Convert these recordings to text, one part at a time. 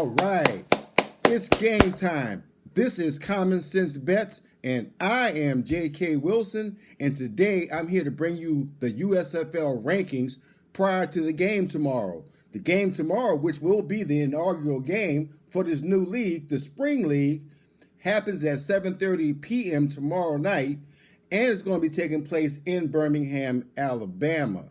All right, it's game time. This is Common Sense Bets, and I am J.K. Wilson, and today I'm here to bring you the USFL rankings prior to the game tomorrow. The game tomorrow, which will be the inaugural game for this new league, the Spring League, happens at 7:30 p.m. tomorrow night, and it's going to be taking place in Birmingham, Alabama.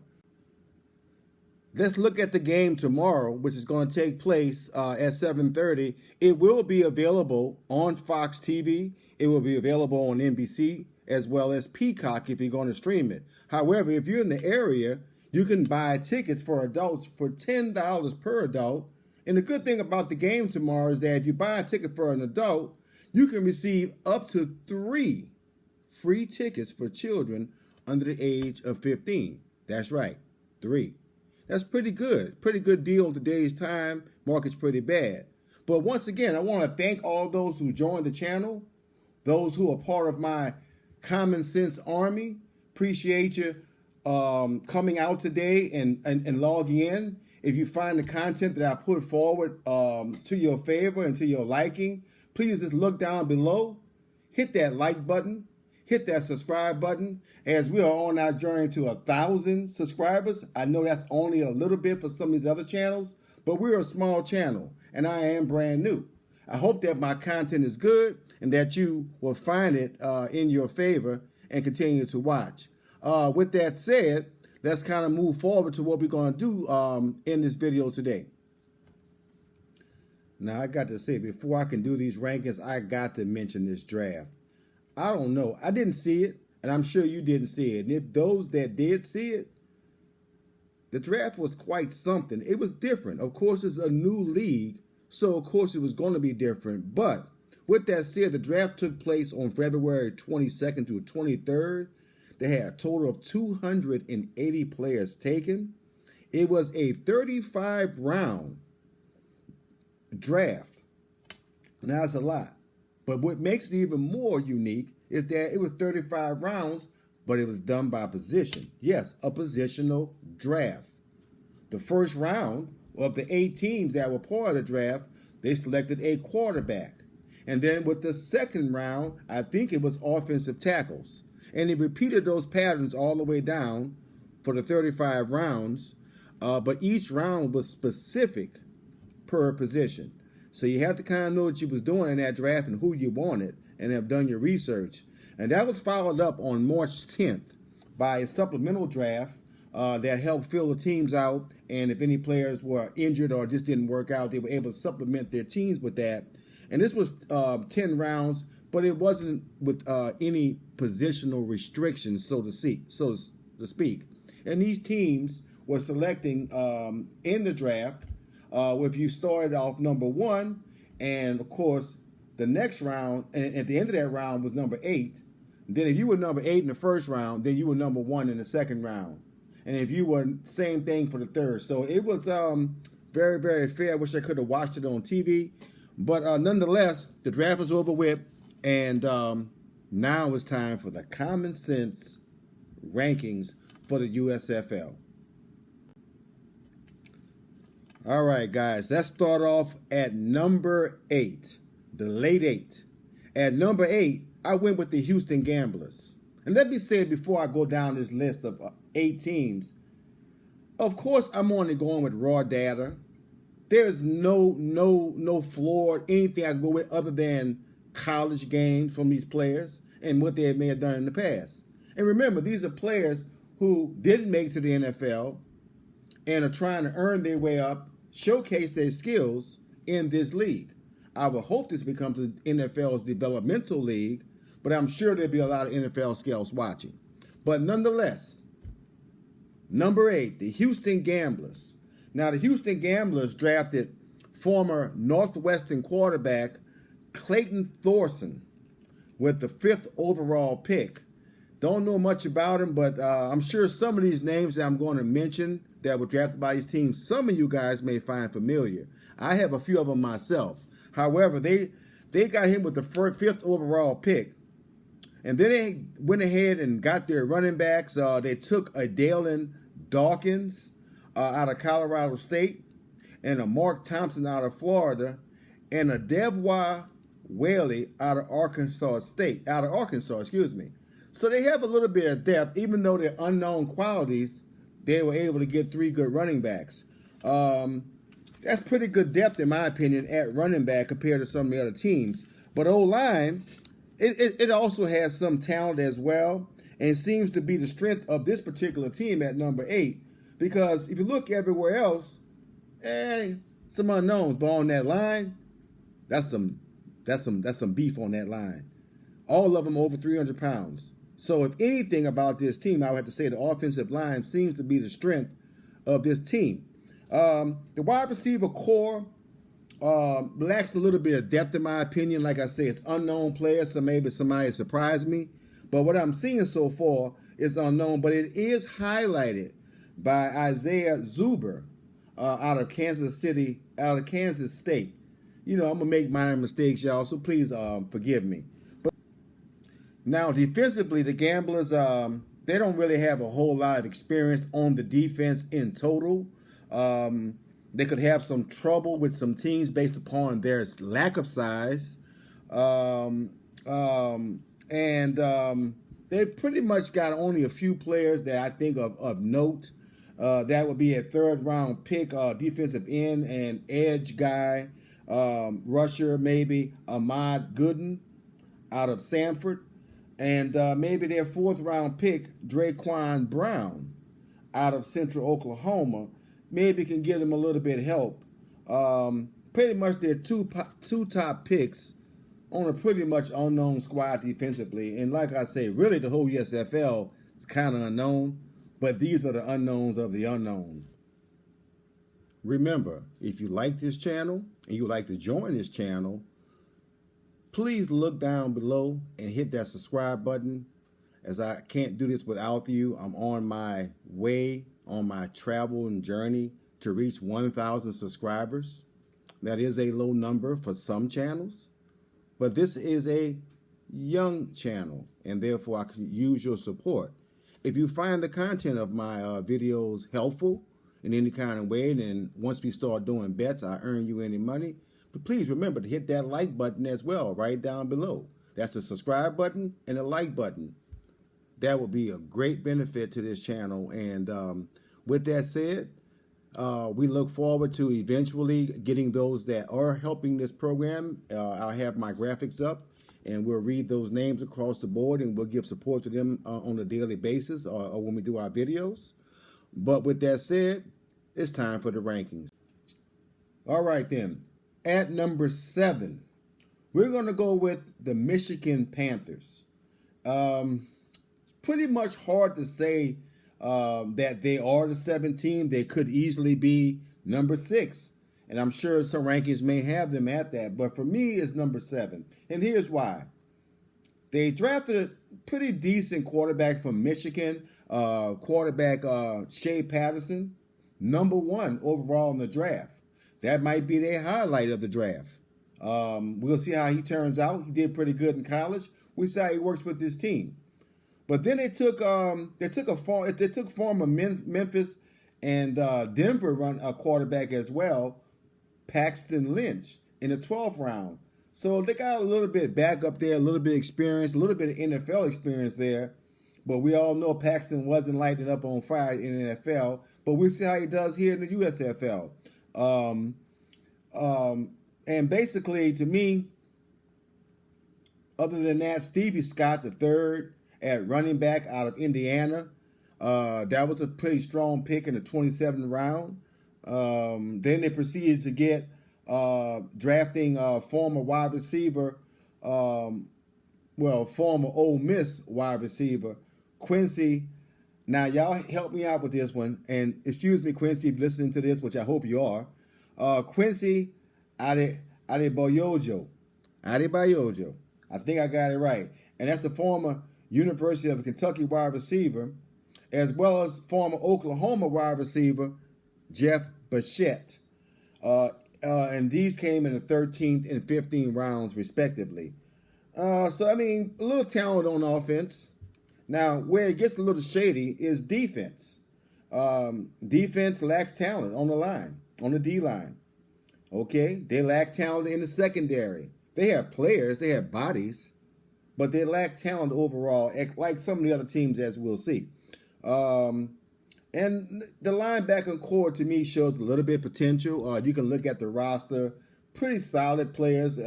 Let's look at the game tomorrow, which is going to take place at 7:30. It will be available on Fox TV. It will be available on NBC as well as Peacock if you're going to stream it. However, if you're in the area, you can buy tickets for adults for $10 per adult. And the good thing about the game tomorrow is that if you buy a ticket for an adult, you can receive up to 3 free tickets for children under the age of 15. That's right, 3. That's pretty good. Pretty good deal in today's time. Market's pretty bad. But once again, I want to thank all those who joined the channel, those who are part of my Common Sense Army. Appreciate you coming out today and logging in. If you find the content that I put forward to your favor and to your liking, please just look down below, hit that like button, hit that subscribe button, as we are on our journey to 1,000 subscribers. I know that's only a little bit for some of these other channels, but we're a small channel, and I am brand new. I hope that my content is good and that you will find it in your favor and continue to watch. With that said, let's kind of move forward to what we're going to do in this video today. Now, I got to say, before I can do these rankings, I got to mention this draft. I don't know. I didn't see it, and I'm sure you didn't see it. And if those that did see it, the draft was quite something. It was different. Of course, it's a new league, so of course it was going to be different. But with that said, the draft took place on February 22nd to 23rd. They had a total of 280 players taken. It was a 35-round draft. Now, that's a lot. But what makes it even more unique is that it was 35 rounds, but it was done by position. Yes, a positional draft. The first round of the 8 teams that were part of the draft, they selected a quarterback. And then with the second round, I think it was offensive tackles. And it repeated those patterns all the way down for the 35 rounds, but each round was specific per position. So you have to kind of know what you was doing in that draft and who you wanted and have done your research. And that was followed up on March 10th by a supplemental draft that helped fill the teams out. And if any players were injured or just didn't work out, they were able to supplement their teams with that. And this was 10 rounds, but it wasn't with any positional restrictions, so to speak. And these teams were selecting in the draft. If you started off number 1, and of course the next round, and at the end of that round was number 8. Then if you were number 8 in the first round, then you were number 1 in the second round. And if you were, same thing for the third. So it was very, very fair. I wish I could have watched it on TV. But nonetheless, the draft was over with, and now it's time for the Common Sense rankings for the USFL. All right, guys, let's start off at number 8, the late 8. At number 8, I went with the Houston Gamblers. And let me say before I go down this list of 8 teams, of course, I'm only going with raw data. There's no floor, anything I can go with other than college games from these players and what they may have done in the past. And remember, these are players who didn't make it to the NFL and are trying to earn their way up, showcase their skills in this league. I would hope this becomes the NFL's developmental league, but I'm sure there'll be a lot of NFL scouts watching. But nonetheless, number 8, the Houston Gamblers. Now, the Houston Gamblers drafted former Northwestern quarterback Clayton Thorson with the 5th overall pick. Don't know much about him, but I'm sure some of these names that I'm going to mention that were drafted by these teams, some of you guys may find familiar. I have a few of them myself. However, they got him with the 5th overall pick. And then they went ahead and got their running backs. They took a Dalen Dawkins out of Colorado State. and a Mark Thompson out of Florida, and a Devois Whaley out of Arkansas. So they have a little bit of depth, even though they're unknown qualities. They were able to get 3 good running backs. That's pretty good depth, in my opinion, at running back compared to some of the other teams. But O-line, it also has some talent as well, and seems to be the strength of this particular team at number 8. Because if you look everywhere else, some unknowns. But on that line, that's some beef on that line. All of them over 300 pounds. So if anything about this team, I would have to say the offensive line seems to be the strength of this team. The wide receiver core lacks a little bit of depth, in my opinion. Like I say, it's unknown players, so maybe somebody surprised me. But what I'm seeing so far is unknown, but it is highlighted by Isaiah Zuber out of Kansas State. I'm going to make minor mistakes, y'all, so please forgive me. But now, defensively, the Gamblers, they don't really have a whole lot of experience on the defense in total. They could have some trouble with some teams based upon their lack of size. They pretty much got only a few players that I think of note. That would be a 3rd round pick, defensive end and edge guy, rusher maybe, Ahmad Gooden out of Sanford. And maybe their 4th round pick, Draquan Brown out of Central Oklahoma, maybe can give them a little bit of help. Pretty much their two top picks on a pretty much unknown squad defensively. And like I say, really the whole USFL is kind of unknown, but these are the unknowns of the unknown. Remember, if you like this channel and you would like to join this channel, please look down below and hit that subscribe button, as I can't do this without you. I'm on my way, on my travel and journey to reach 1,000 subscribers. That is a low number for some channels, but this is a young channel, and therefore I can use your support. If you find the content of my videos helpful in any kind of way, then once we start doing bets, I earn you any money. But please remember to hit that like button as well, right down below. That's the subscribe button and the like button. That will be a great benefit to this channel. And with that said, we look forward to eventually getting those that are helping this program. I'll have my graphics up, and we'll read those names across the board, and we'll give support to them on a daily basis or when we do our videos. But with that said, it's time for the rankings. All right, then. At number 7, we're going to go with the Michigan Panthers. It's pretty much hard to say that they are the 7th team. They could easily be number 6. And I'm sure some rankings may have them at that. But for me, it's number 7. And here's why. They drafted a pretty decent quarterback from Michigan, quarterback Shea Patterson, number 1 overall in the draft. That might be their highlight of the draft. We'll see how he turns out. He did pretty good in college. We see how he works with this team. But then they took former Memphis and Denver quarterback as well, Paxton Lynch, in the 12th round. So they got a little bit back up there, a little bit of experience, a little bit of NFL experience there. But we all know Paxton wasn't lighting up on fire in the NFL. But we'll see how he does here in the USFL. And basically, to me, other than that, Stevie Scott, the 3rd at running back out of Indiana, that was a pretty strong pick in the 27th round. Then they proceeded to get drafting former wide receiver, former Ole Miss wide receiver, Quincy. Now, y'all help me out with this one. And excuse me, Quincy, if you're listening to this, which I hope you are. Quincy Adebayojo. I think I got it right. And that's the former University of Kentucky wide receiver, as well as former Oklahoma wide receiver, Jeff Bichette. And these came in the 13th and 15th rounds, respectively. So, I mean, a little talent on offense. Now, where it gets a little shady is defense. Defense lacks talent on the line, on the D-line. Okay, they lack talent in the secondary. They have players, they have bodies, but they lack talent overall, like some of the other teams, as we'll see. Um, and the linebacker core to me shows a little bit of potential. You can look at the roster, pretty solid players,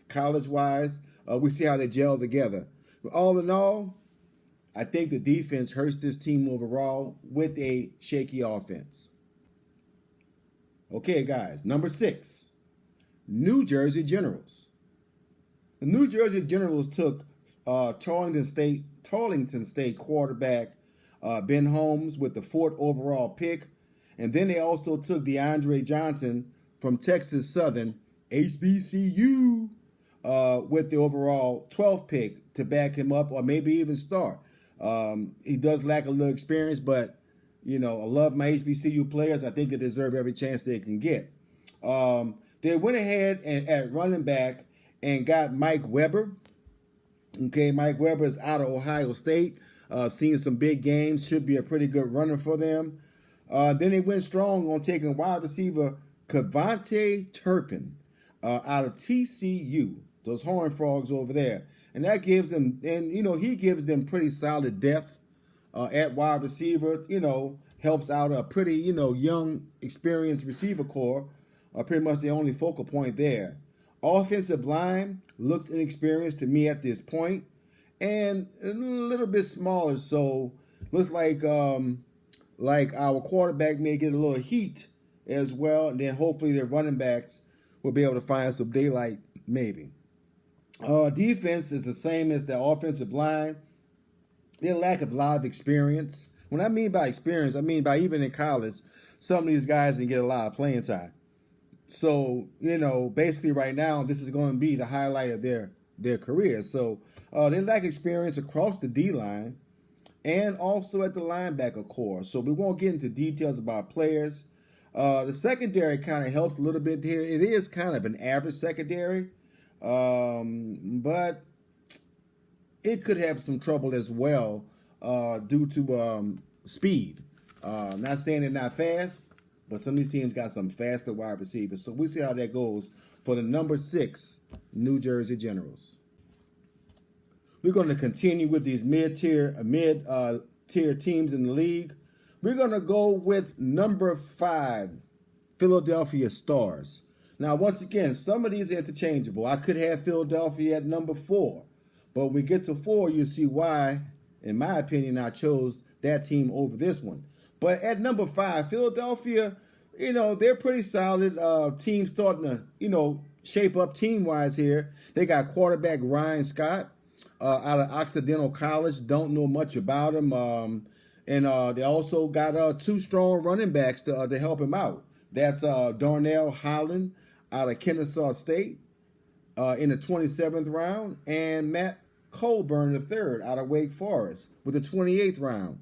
college-wise. We see how they gel together. But all in all, I think the defense hurts this team overall with a shaky offense. Okay, guys, number 6, New Jersey Generals. The New Jersey Generals took Tarleton State quarterback Ben Holmes with the 4th overall pick, and then they also took DeAndre Johnson from Texas Southern, HBCU, with the overall 12th pick to back him up or maybe even start. He does lack a little experience, but I love my HBCU players. I think they deserve every chance they can get. They went ahead and at running back and got Mike Weber. Okay, Mike Weber is out of Ohio State. Seeing some big games, should be a pretty good runner for them. Then they went strong on taking wide receiver Cavante Turpin out of TCU, those Horned Frogs over there. And that gives them, he gives them pretty solid depth at wide receiver, helps out a pretty, young, experienced receiver core, pretty much the only focal point there. Offensive line looks inexperienced to me at this point, and a little bit smaller, so looks like our quarterback may get a little heat as well, and then hopefully their running backs will be able to find some daylight, maybe. Defense is the same as the offensive line. Their lack of live experience. When I mean by experience, I mean by even in college, some of these guys didn't get a lot of playing time. So, basically right now, this is going to be the highlight of their career. So, they lack experience across the D-line and also at the linebacker core. So, we won't get into details about players. The secondary kind of helps a little bit here. It is kind of an average secondary, but it could have some trouble as well due to speed. Not saying they're not fast, but some of these teams got some faster wide receivers. So we'll see how that goes for the number 6 New Jersey Generals. We're going to continue with these mid-tier teams in the league. We're going to go with number 5, Philadelphia Stars. Now, once again, some of these are interchangeable. I could have Philadelphia at number 4. But when we get to 4, you'll see why, in my opinion, I chose that team over this one. But at number 5, Philadelphia, they're pretty solid. Team starting to, shape up team-wise here. They got quarterback Ryan Scott out of Occidental College. Don't know much about him. And they also got 2 strong running backs to help him out. That's Darnell Holland out of Kennesaw State in the 27th round, and Matt Colburn III out of Wake Forest with the 28th round.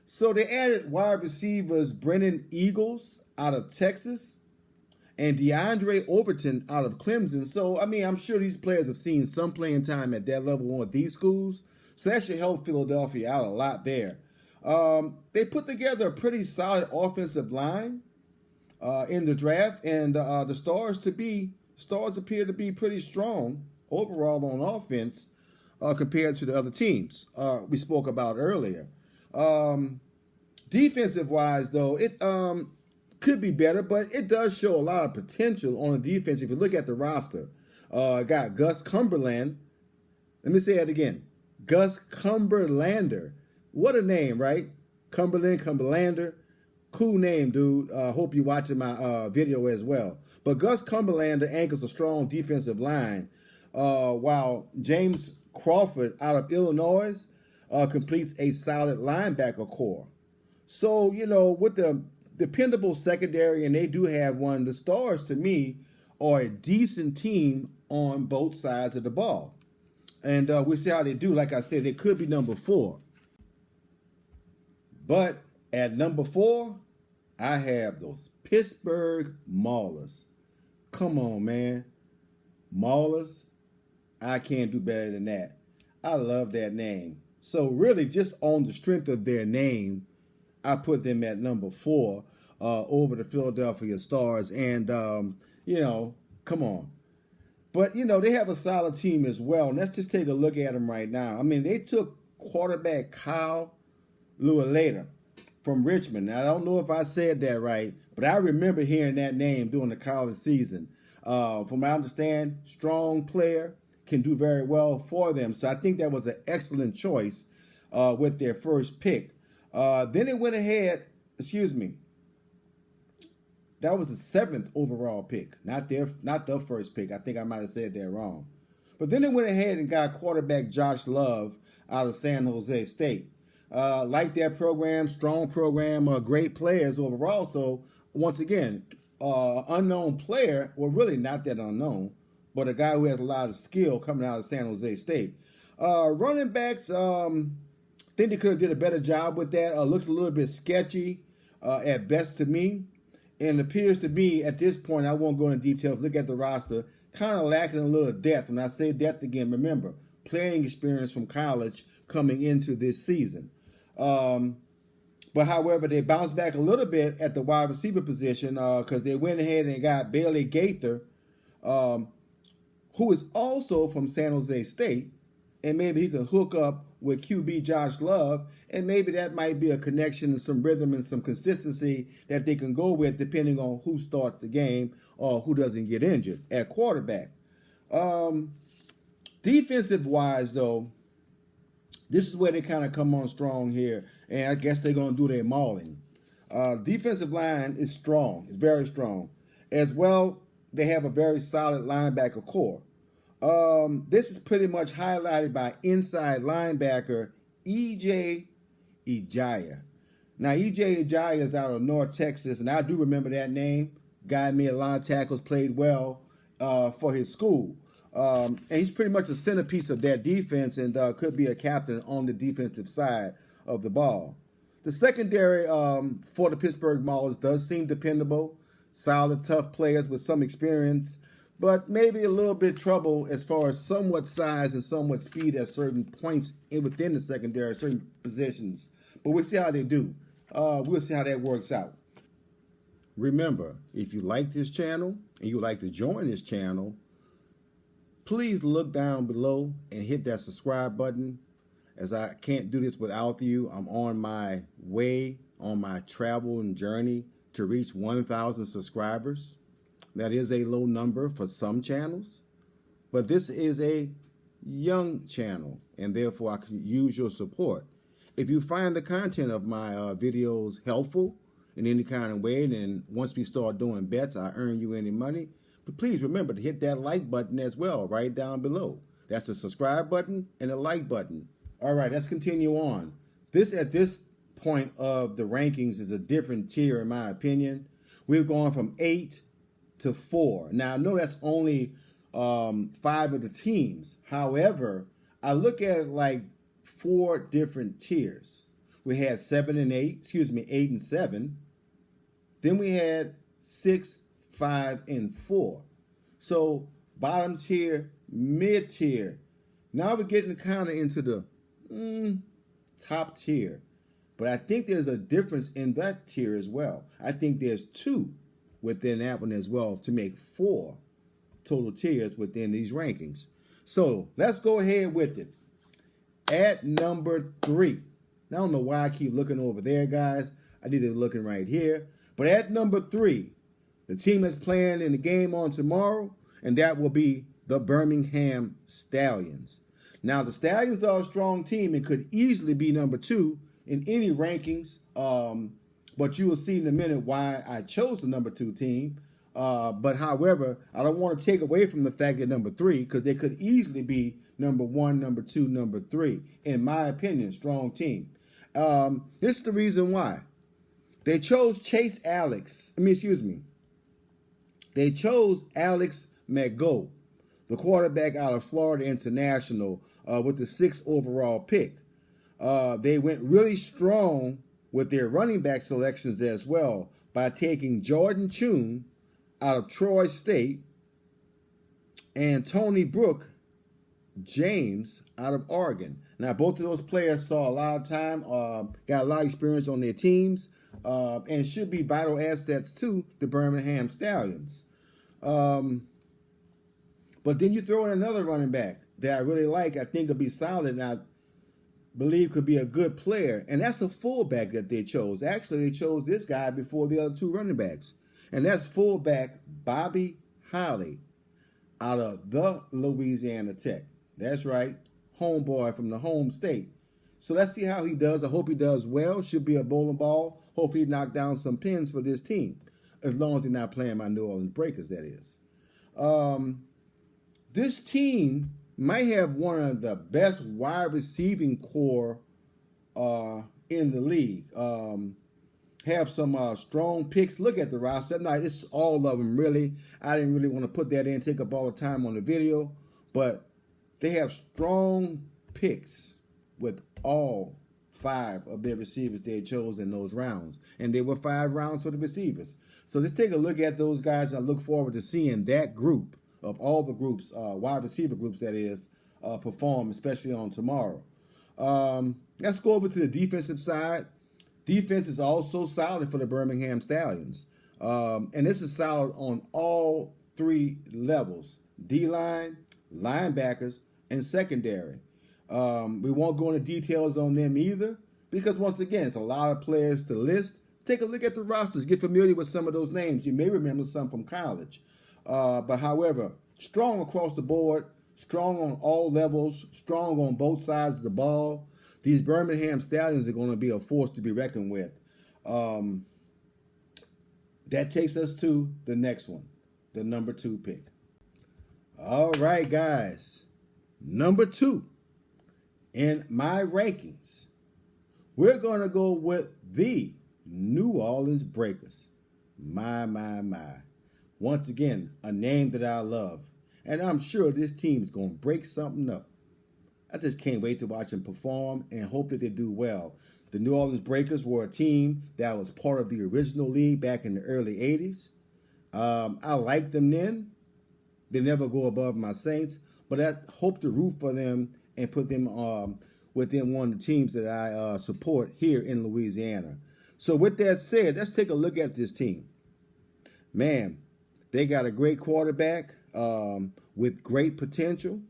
So they added wide receivers Brennan Eagles out of Texas and DeAndre Overton out of Clemson. So, I'm sure these players have seen some playing time at that level on these schools. So that should help Philadelphia out a lot there. They put together a pretty solid offensive line in the draft, and the Stars appear to be pretty strong overall on offense compared to the other teams we spoke about earlier. Defensive-wise, though, it could be better, but it does show a lot of potential on the defense. If you look at the roster, got Gus Cumberland. Let me say that again. Gus Cumberlander. What a name, right? Cumberlander. Cool name, dude. Hope you're watching my video as well. But Gus Cumberlander anchors a strong defensive line, while James Crawford out of Illinois completes a solid linebacker core. So, with the dependable secondary, and they do have one, the Stars, to me, are a decent team on both sides of the ball. And we'll see how they do. Like I said, they could be number 4. But at number 4, I have those Pittsburgh Maulers. Come on, man. Maulers, I can't do better than that. I love that name. So really, just on the strength of their name, I put them at number 4 over the Philadelphia Stars. And Come on. But, they have a solid team as well. And let's just take a look at them right now. I mean, they took quarterback Kyle Lualeta from Richmond. Now, I don't know if I said that right, but I remember hearing that name during the college season. From what I understand, strong player, can do very well for them. So I think that was an excellent choice with their first pick. Then they went ahead, that was the 7th overall pick, not the first pick. I think I might have said that wrong. But then they went ahead and got quarterback Josh Love out of San Jose State. Like that program, strong program, great players overall. So once again, unknown player, well, really not that unknown, but a guy who has a lot of skill coming out of San Jose State. Running backs, think they could have did a better job with that. Looks a little bit sketchy at best to me. And appears to be, at this point, I won't go into details, look at the roster, kind of lacking a little depth. When I say depth again, remember, playing experience from college coming into this season. But however, they bounced back a little bit at the wide receiver position because they went ahead and got Bailey Gaither, who is also from San Jose State, and maybe he can hook up with QB Josh Love, and maybe that might be a connection and some rhythm and some consistency that they can go with depending on who starts the game or who doesn't get injured at quarterback. Defensive-wise, though, this is where they kind of come on strong here, and I guess they're going to do their mauling. Defensive line is strong, it's very strong. As well, they have a very solid linebacker core. This is pretty much highlighted by inside linebacker E.J. Ejaya. Now, E.J. Ejaya is out of North Texas, and I do remember that name. Guy made a lot of tackles, played well for his school. And he's pretty much a centerpiece of that defense and could be a captain on the defensive side of the ball. The secondary for the Pittsburgh Maulers does seem dependable. Solid, tough players with some experience, but maybe a little bit trouble as far as somewhat size and somewhat speed at certain points within the secondary, certain positions. But we'll see how they do. We'll see how that works out. Remember, if you like this channel and you would like to join this channel, please look down below and hit that subscribe button, as I can't do this without you. I'm on my way, on my travel and journey to reach 1,000 subscribers. That is a low number for some channels, but this is a young channel, and therefore I can use your support. If you find the content of my videos helpful in any kind of way, then once we start doing bets, I earn you any money. But please remember to hit that like button as well, right down below. That's the subscribe button and the like button. All right, let's continue on. This, at this point of the rankings, is a different tier in my opinion. We've gone from 8 to 4. Now, I know that's only 5 of the teams. However, I look at it like 4 different tiers. We had 8 and 7. Then we had 6, 5, and 4. So bottom tier, mid tier. Now we're getting kind of into the top tier. But I think there's a difference in that tier as well. I think there's 2 within that one as well to make 4 total tiers within these rankings. So let's go ahead with it. At number 3. Now, I don't know why I keep looking over there, guys. I need to be looking right here. But at number 3, the team that's playing in the game on tomorrow, and that will be the Birmingham Stallions. Now, the Stallions are a strong team and could easily be number 2 in any rankings, but you will see in a minute why I chose the number 2 team. But however, I don't want to take away from the fact that number 3, because they could easily be number 1, number 2, number 3. In my opinion, strong team. This is the reason why. They chose They chose Alex McGough, the quarterback out of Florida International, with the 6th overall pick. They went really strong with their running back selections as well by taking Jordan Chune out of Troy State and Tony Brook James out of Oregon. Now, both of those players saw a lot of time, got a lot of experience on their teams, and should be vital assets to the Birmingham Stallions. But then you throw in another running back that I really like. I think will be solid, and I believe could be a good player. And that's a fullback that they chose. Actually, they chose this guy before the other two running backs. And that's fullback Bobby Holly out of the Louisiana Tech. That's right, homeboy from the home state. So let's see how he does. I hope he does well. Should be a bowling ball. Hopefully he knock down some pins for this team. As long as he's not playing my New Orleans Breakers, that is. This team might have one of the best wide receiving core in the league. Have some strong picks. Look at the roster. No, it's all of them, really. I didn't really want to put that in, take up all the time on the video. But they have strong picks with all 5 of their receivers they chose in those rounds. And there were 5 rounds for the receivers. So let's take a look at those guys. I look forward to seeing that group of all the groups, wide receiver groups that is, perform, especially on tomorrow. Let's go over to the defensive side. Defense is also solid for the Birmingham Stallions. And this is solid on all 3 levels: D-line, linebackers, and secondary. We won't go into details on them either because, once again, it's a lot of players to list. Take a look at the rosters. Get familiar with some of those names. You may remember some from college. But however, strong across the board, strong on all levels, strong on both sides of the ball. These Birmingham Stallions are going to be a force to be reckoned with. That takes us to the next one, the number 2 pick. All right, guys. Number 2 in my rankings, we're going to go with the New Orleans Breakers. My. Once again, a name that I love. And I'm sure this team is going to break something up. I just can't wait to watch them perform and hope that they do well. The New Orleans Breakers were a team that was part of the original league back in the early 80s. I liked them then. They never go above my Saints. But I hope to root for them and put them within one of the teams that I support here in Louisiana. So with that said, let's take a look at this team. Man, they got a great quarterback with great potential.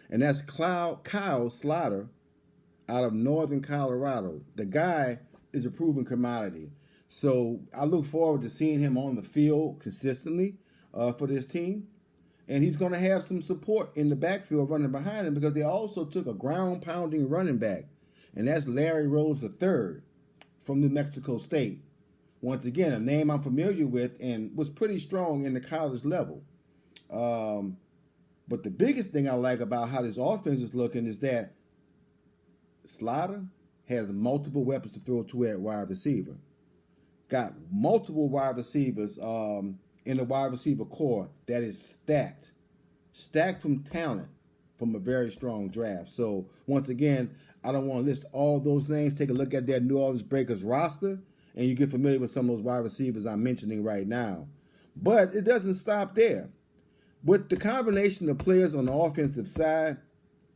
And that's Kyle Slaughter out of Northern Colorado. The guy is a proven commodity. So I look forward to seeing him on the field consistently for this team. And he's going to have some support in the backfield running behind him because they also took a ground-pounding running back. And that's Larry Rose III from New Mexico State. Once again, a name I'm familiar with and was pretty strong in the college level. But the biggest thing I like about how this offense is looking is that Slaughter has multiple weapons to throw to at wide receiver. Got multiple wide receivers in the wide receiver core that is stacked from talent from a very strong draft. So once again, I don't want to list all those names. Take a look at that New Orleans Breakers roster, and you get familiar with some of those wide receivers I'm mentioning right now. But it doesn't stop there. With the combination of players on the offensive side,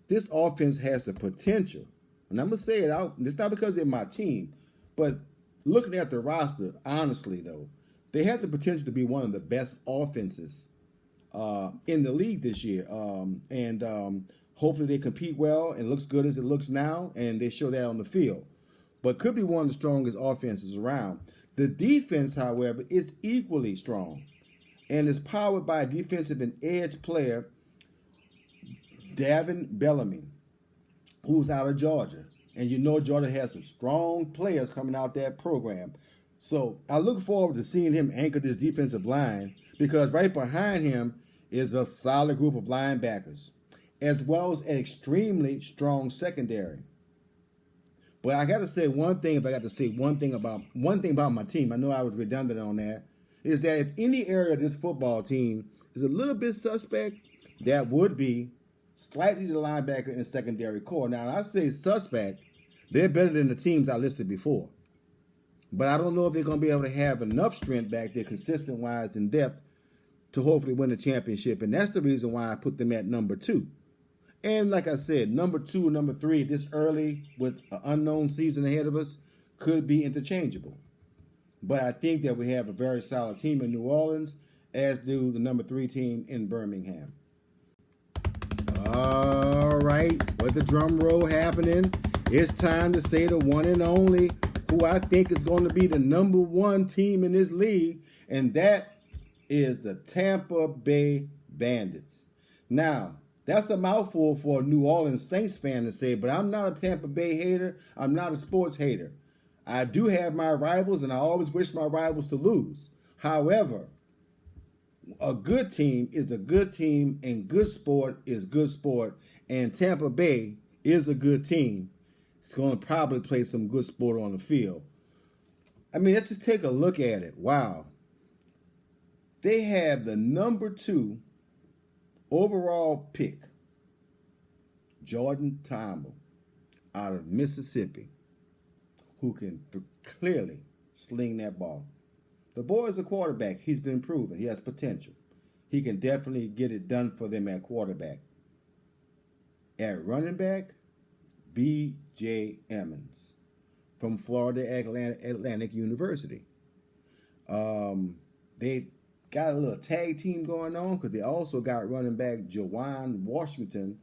this offense has the potential. And I'm going to say it out. It's not because they're my team, but looking at the roster, honestly, though, they have the potential to be one of the best offenses in the league this year. Hopefully they compete well and looks good as it looks now, and they show that on the field. But could be one of the strongest offenses around. The defense, however, is equally strong and is powered by a defensive and edge player, Davin Bellamy, who's out of Georgia. And you know Georgia has some strong players coming out that program. So I look forward to seeing him anchor this defensive line because right behind him is a solid group of linebackers, as well as an extremely strong secondary. But I got to say one thing, if I got to say one thing about my team, I know I was redundant on that, is that if any area of this football team is a little bit suspect, that would be slightly the linebacker and secondary core. Now, I say suspect, they're better than the teams I listed before. But I don't know if they're going to be able to have enough strength back there, consistent-wise and depth, to hopefully win the championship. And that's the reason why I put them at number 2. And like I said, number 2 and number 3 this early with an unknown season ahead of us could be interchangeable. But I think that we have a very solid team in New Orleans, as do the number 3 team in Birmingham. All right, with the drum roll happening, it's time to say the one and only who I think is going to be the number 1 team in this league, and that is the Tampa Bay Bandits. Now, that's a mouthful for a New Orleans Saints fan to say, but I'm not a Tampa Bay hater. I'm not a sports hater. I do have my rivals, and I always wish my rivals to lose. However, a good team is a good team, and good sport is good sport, and Tampa Bay is a good team. It's going to probably play some good sport on the field. I mean, let's just take a look at it. Wow. They have the number 2 overall pick, Jordan Thomas, out of Mississippi, who can clearly sling that ball. The boy is a quarterback. He's been proven. He has potential. He can definitely get it done for them at quarterback. At running back, B.J. Emmons from Florida Atlantic University. They got a little tag team going on because they also got running back Jawan Washington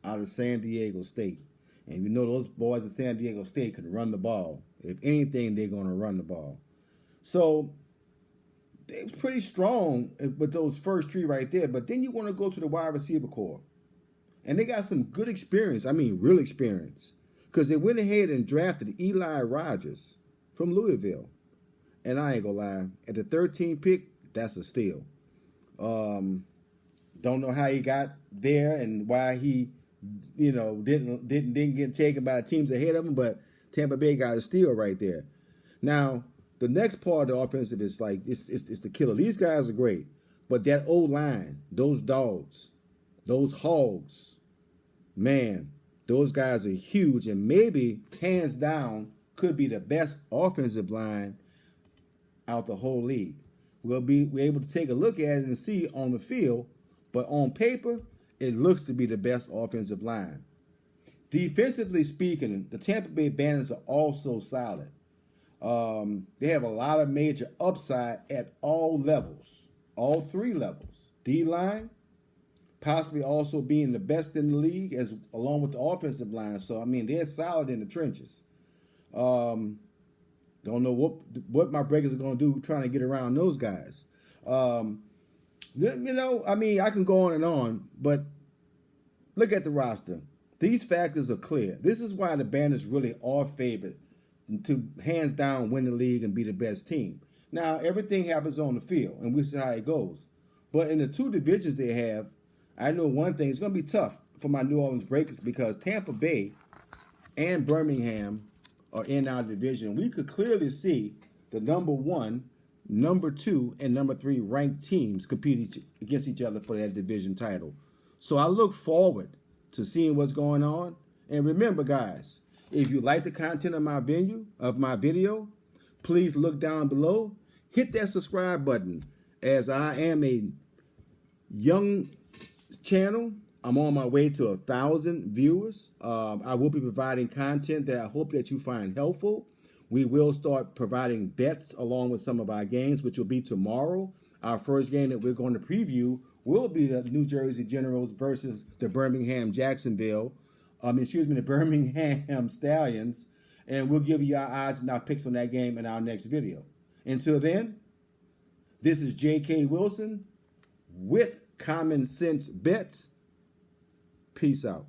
out of San Diego State. And you know those boys at San Diego State can run the ball. If anything, they're going to run the ball. So they're pretty strong with those first 3 right there. But then you want to go to the wide receiver core. And they got some good experience. I mean, real experience. Because they went ahead and drafted Eli Rogers from Louisville. And I ain't going to lie. At the 13th pick, that's a steal. Don't know how he got there and why he, didn't get taken by teams ahead of him, but Tampa Bay got a steal right there. Now, the next part of the offensive is like it's the killer. These guys are great, but that O-line, those dogs, those hogs, man, those guys are huge, and maybe hands down could be the best offensive line out the whole league. We're able to take a look at it and see on the field, but on paper, it looks to be the best offensive line. Defensively speaking, the Tampa Bay Bands are also solid. They have a lot of major upside at all levels, all 3 levels. D-line, possibly also being the best in the league, along with the offensive line. So, I mean, they're solid in the trenches. Don't know what my breakers are going to do trying to get around those guys. I mean, I can go on, but look at the roster. These factors are clear. This is why the Bandits really are favored to hands down win the league and be the best team. Now, everything happens on the field, and we'll see how it goes. But in the 2 divisions they have, I know one thing, it's going to be tough for my New Orleans Breakers because Tampa Bay and Birmingham are in our division. We could clearly see the number 1, number 2, and number 3 ranked teams compete against each other for that division title. So I look forward to seeing what's going on. And remember, guys, if you like the content of my video, please look down below. Hit that subscribe button. As I am a young channel, I'm on my way to 1,000 viewers. I will be providing content that I hope that you find helpful. We will start providing bets along with some of our games, which will be tomorrow. Our first game that we're going to preview will be the New Jersey Generals versus the Birmingham Stallions. And we'll give you our odds and our picks on that game in our next video. Until then, this is J.K. Wilson with Common Sense Bets. Peace out.